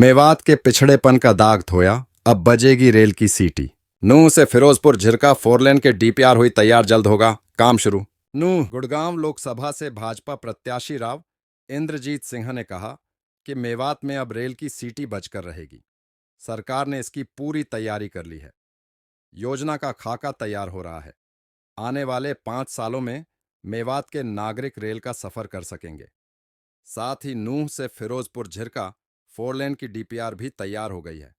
मेवात के पिछड़ेपन का दाग धोया, अब बजेगी रेल की सीटी। नूंह से फिरोजपुर झिरका 4 लेन के डीपीआर हुई तैयार, जल्द होगा काम शुरू। नूंह गुड़गांव लोकसभा से भाजपा प्रत्याशी राव इंद्रजीत सिंह ने कहा कि मेवात में अब रेल की सीटी बजकर रहेगी। सरकार ने इसकी पूरी तैयारी कर ली है। योजना का खाका तैयार हो रहा है। आने वाले 5 सालों में मेवात के नागरिक रेल का सफर कर सकेंगे। साथ ही नूंह से फिरोजपुर झिरका 4 लेन की डीपीआर भी तैयार हो गई है।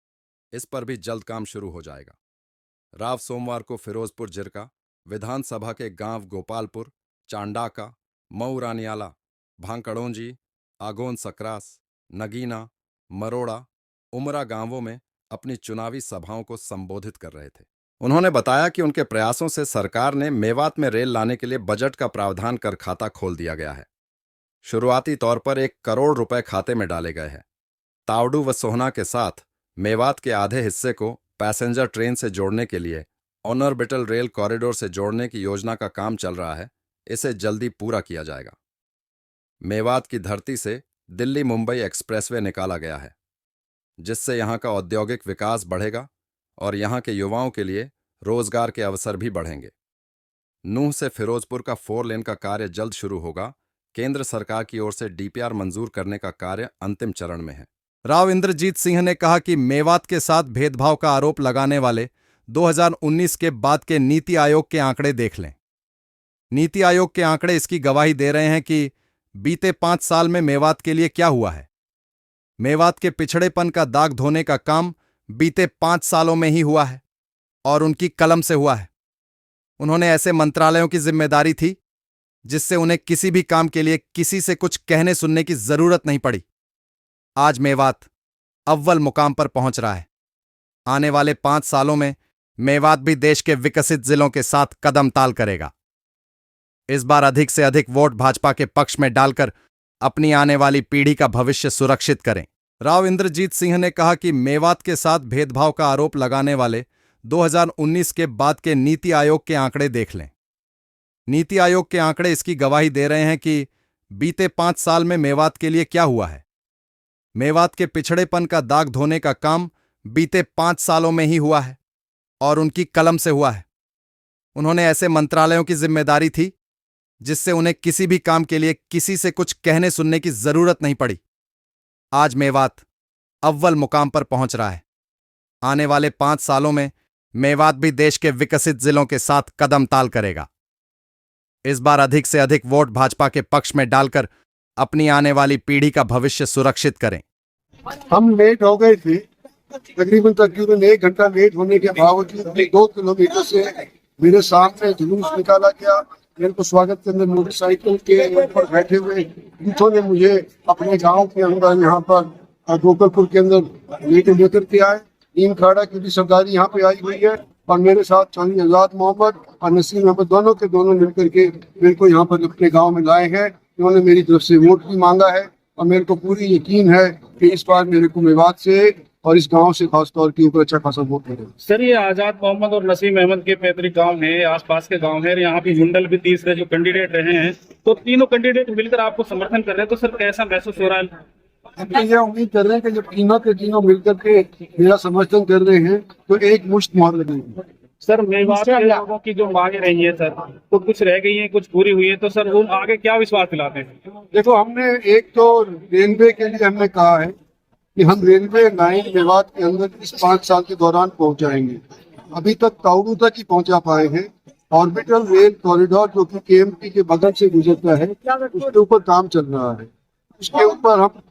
इस पर भी जल्द काम शुरू हो जाएगा। राव सोमवार को फिरोजपुर झिरका विधानसभा के गांव गोपालपुर, चांडाका, मऊ रानियाला, भांकड़ोंजी, आगोन सकरास, नगीना, मरोड़ा, उमरा गांवों में अपनी चुनावी सभाओं को संबोधित कर रहे थे। उन्होंने बताया कि उनके प्रयासों से सरकार ने मेवात में रेल लाने के लिए बजट का प्रावधान कर खाता खोल दिया गया है। शुरुआती तौर पर 1 करोड़ रुपए खाते में डाले गए हैं। तावड़ू व सोहना के साथ मेवात के आधे हिस्से को पैसेंजर ट्रेन से जोड़ने के लिए ऑर्बिटल रेल कॉरिडोर से जोड़ने की योजना का काम चल रहा है। इसे जल्दी पूरा किया जाएगा। मेवात की धरती से दिल्ली मुंबई एक्सप्रेसवे निकाला गया है, जिससे यहां का औद्योगिक विकास बढ़ेगा और यहां के युवाओं के लिए रोजगार के अवसर भी बढ़ेंगे। नूंह से फिरोजपुर का 4 लेन का कार्य जल्द शुरू होगा। केंद्र सरकार की ओर से डीपीआर मंजूर करने का कार्य अंतिम चरण में है। राव इंद्रजीत सिंह ने कहा कि मेवात के साथ भेदभाव का आरोप लगाने वाले 2019 के बाद के नीति आयोग के आंकड़े देख लें। नीति आयोग के आंकड़े इसकी गवाही दे रहे हैं कि बीते 5 साल में मेवात के लिए क्या हुआ है। मेवात के पिछड़ेपन का दाग धोने का काम बीते 5 सालों में ही हुआ है और उनकी कलम से हुआ है। उन्होंने ऐसे मंत्रालयों की जिम्मेदारी थी जिससे उन्हें किसी भी काम के लिए किसी से कुछ कहने सुनने की जरूरत नहीं पड़ी। आज मेवात अव्वल मुकाम पर पहुंच रहा है। आने वाले 5 सालों में मेवात भी देश के विकसित जिलों के साथ कदम ताल करेगा। इस बार अधिक से अधिक वोट भाजपा के पक्ष में डालकर अपनी आने वाली पीढ़ी का भविष्य सुरक्षित करें। राव इंद्रजीत सिंह ने कहा कि मेवात के साथ भेदभाव का आरोप लगाने वाले 2019 के बाद के नीति आयोग के आंकड़े देख लें। नीति आयोग के आंकड़े इसकी गवाही दे रहे हैं कि बीते 5 साल में मेवात के लिए क्या हुआ है। मेवात के पिछड़ेपन का दाग धोने का काम बीते 5 सालों में ही हुआ है और उनकी कलम से हुआ है। उन्होंने ऐसे मंत्रालयों की जिम्मेदारी थी जिससे उन्हें किसी भी काम के लिए किसी से कुछ कहने सुनने की जरूरत नहीं पड़ी। आज मेवात अव्वल मुकाम पर पहुंच रहा है। आने वाले 5 सालों में मेवात भी देश के विकसित जिलों के साथ कदम ताल करेगा। इस बार अधिक से अधिक वोट भाजपा के पक्ष में डालकर अपनी आने वाली पीढ़ी का भविष्य सुरक्षित करें। हम लेट हो गए थे, तकरीबन 1 घंटा लेट होने के बावजूद 2 किलोमीटर से मेरे सामने जुलूस निकाला गया। मेरे को स्वागत के अंदर मोटरसाइकिल के ऊपर बैठे हुए यूथों ने मुझे अपने गांव के अंदर यहाँ पर गोपालपुर के अंदर लेकर के आए। नीम खाड़ा की भी सरदारी यहाँ पे आई हुई है और मेरे साथ चौधरी आजाद मोहम्मद और नसीम मोहम्मद दोनों के दोनों मिलकर के मेरे को यहाँ पर अपने गाँव में लाए हैं। उन्होंने मेरी तरफ से वोट भी मांगा है और मेरे को पूरी यकीन है कि इस बार मेरे को मेवात से और इस गांव से खास तौर के ऊपर अच्छा खासा वोट मिलेगा। सर, ये आजाद मोहम्मद और नसीम अहमद के पैतृक गांव है, आसपास के गांव है। यहाँ भी मुंडल भी तीसरे जो कैंडिडेट रहे हैं, तो तीनों कैंडिडेट मिलकर आपको समर्थन कर रहे हैं, तो सर कैसा महसूस हो रहा है? हम ये उम्मीद कर रहे हैं कि जब तीनों के तीनों मिलकर के मेरा समर्थन कर रहे हैं तो एक मुश्त मोहर लगेगी। सर, मेवात के लोगों की जो मांगे रही है सर, तो कुछ रह गई है, कुछ पूरी हुई है, तो सर वो आगे क्या विश्वास दिलाते हैं? देखो, हमने एक तो रेलवे के लिए हमने कहा है कि हम रेलवे लाइन मेवात के अंदर इस 5 साल के दौरान पहुंचाएंगे। अभी तक तावड़ू तक ही पहुंचा पाए हैं। ऑर्बिटल रेल कॉरिडोर जो कि केएमपी के बगल से गुजरता है, उसके ऊपर काम चल रहा है। उसके ऊपर हम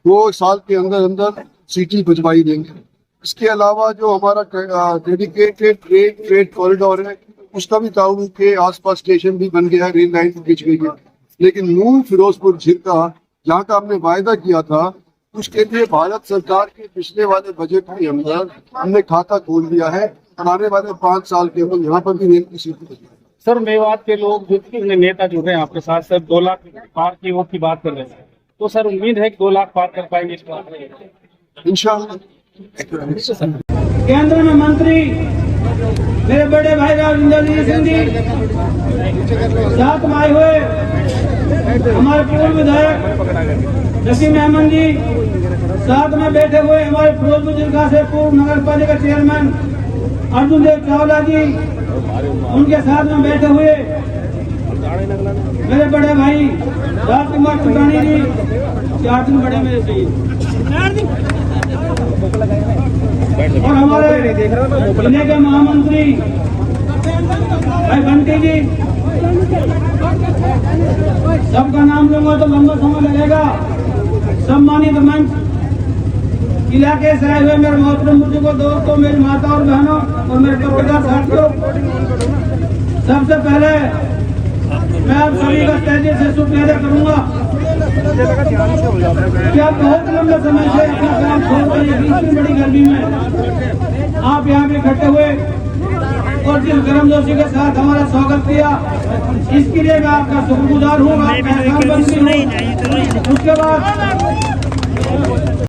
2 साल के अंदर अंदर सीटी भिजवाई देंगे। इसके अलावा जो हमारा डेडिकेटेड ट्रेड कॉरिडोर है, उसका भी तावड़ू के आसपास स्टेशन भी बन गया है, रेल लाइन खींच गई है। लेकिन नूंह फिरोजपुर झिरका जहाँ का हमने वायदा किया था, उसके लिए भारत सरकार के पिछले वाले बजट के अंदर हमने खाता खोल दिया है और आने वाले 5 साल के अंदर यहाँ पर भी रेल की सीट। सर, मेवात के लोग जो नेता जुड़ रहे हैं आपके साथ, सर 2 लाख पार की वोट की बात कर रहे हैं, तो सर उम्मीद है कि 2 लाख पार कर पाएंगे इस बार? इंशाअल्लाह। केंद्र में मंत्री मेरे बड़े भाई राजेंद्र सिंह जी, साथ में आए हुए हमारे पूर्व विधायक नसीम अहमद जी, साथ में बैठे हुए हमारे फिरोजपुर जिला से पूर्व नगर पालिका चेयरमैन अर्जुन देव चावला जी, उनके साथ में बैठे हुए मेरे बड़े भाई राजकुमार चुटानी जी, 4 दिन बड़े मेरे से, और हमारे जिले के महामंत्री भाई बंटी जी, सबका नाम लूंगा तो लंबा समय लगेगा। सम्मानित मंच इलाके से आए हुए मेरे मोहतरम बुजुर्गों, दोस्तों, मेरी माता और बहनों और मेरे पत्रकार साथियों, सबसे पहले मैं आप सभी का तेजी से शुक्रिया अदा करूंगा कि आप बहुत लंबे समय से अपना काम छोड़ कर इतनी बड़ी गर्मी में आप यहाँ पे इकट्ठे हुए और जिस गर्मजोशी के साथ हमारा स्वागत किया, इसके लिए मैं आपका शुक्रगुजार हूँ। उसके बाद